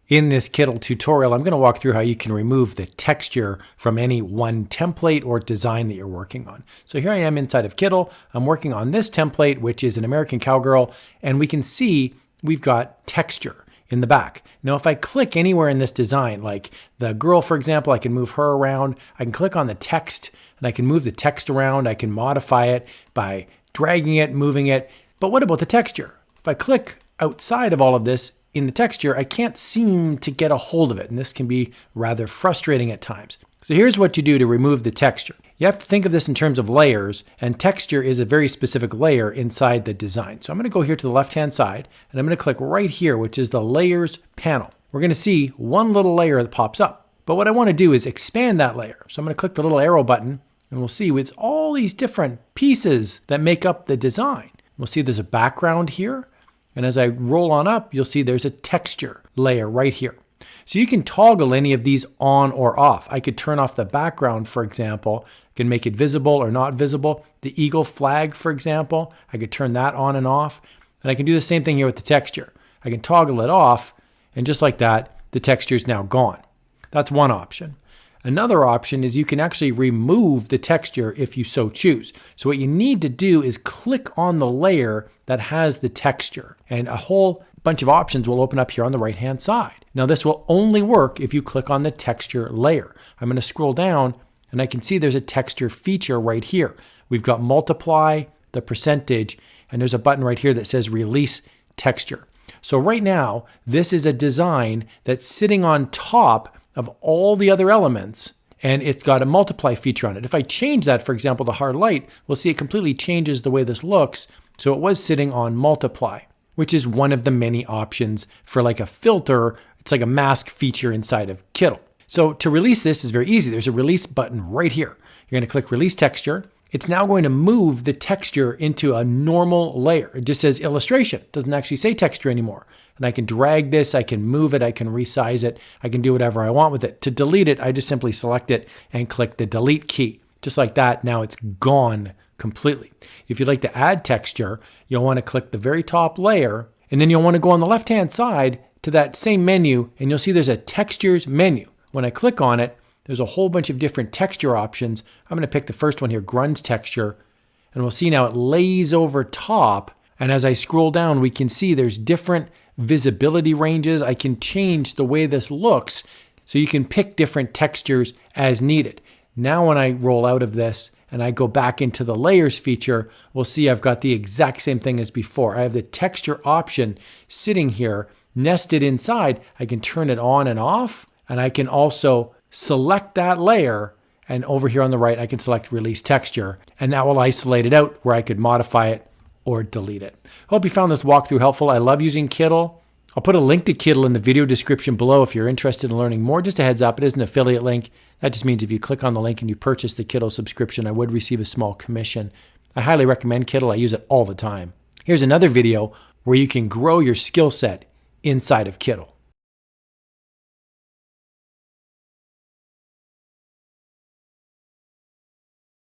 In this Kittl tutorial, I'm going to walk through how you can remove the texture from any one template or design that you're working on. So here I am inside of Kittl. I'm working on this template, which is an American cowgirl, and we can see we've got texture in the back. Now, if I click anywhere in this design, like the girl, for example, I can move her around. I can click on the text and I can move the text around. I can modify it by dragging it, moving it. But what about the texture? If I click outside of all of this, in the texture, I can't seem to get a hold of it, and this can be rather frustrating at times. So here's what you do to remove the texture. You have to think of this in terms of layers, and texture is a very specific layer inside the design. So I'm going to go here to the left-hand side, and I'm going to click right here, which is the Layers panel. We're going to see one little layer that pops up. But what I want to do is expand that layer. So I'm going to click the little arrow button, and we'll see it's all these different pieces that make up the design. We'll see there's a background here. And as I roll on up, you'll see there's a texture layer right here. So you can toggle any of these on or off. I could turn off the background, for example. I can make it visible or not visible. The eagle flag, for example, I could turn that on and off. And I can do the same thing here with the texture. I can toggle it off, and just like that, the texture is now gone. That's one option. Another option is you can actually remove the texture if you so choose. So what you need to do is click on the layer that has the texture, and a whole bunch of options will open up here on the right-hand side. Now this will only work if you click on the texture layer. I'm going to scroll down and I can see there's a texture feature right here. We've got multiply, the percentage, and there's a button right here that says release texture. So right now, this is a design that's sitting on top of all the other elements, and it's got a multiply feature on it. If I change that, for example, to hard light, we'll see it completely changes the way this looks. So it was sitting on multiply, which is one of the many options for like a filter. It's like a mask feature inside of Kittl. So to release this is very easy. There's a release button right here. You're going to click release texture. It's now going to move the texture into a normal layer. It just says illustration. It doesn't actually say texture anymore. And I can drag this, I can move it, I can resize it, I can do whatever I want with it. To delete it, I just simply select it and click the delete key. Just like that, now it's gone completely. If you'd like to add texture, you'll want to click the very top layer, and then you'll want to go on the left-hand side to that same menu, and you'll see there's a textures menu. When I click on it, there's a whole bunch of different texture options. I'm going to pick the first one here, grunge texture, and we'll see now it lays over top. And as I scroll down, we can see there's different visibility ranges. I can change the way this looks, so you can pick different textures as needed. Now when I roll out of this and I go back into the layers feature, we'll see I've got the exact same thing as before. I have the texture option sitting here nested inside. I can turn it on and off, and I can also select that layer, and over here on the right I can select release texture, and that will isolate it out where I could modify it or delete it. Hope you found this walkthrough helpful. I love using Kittl. I'll put a link to Kittl in the video description below if you're interested in learning more. Just a heads up, it is an affiliate link. That just means if you click on the link and you purchase the Kittl subscription, I would receive a small commission. I highly recommend Kittl. I use it all the time. Here's another video where you can grow your skill set inside of Kittl.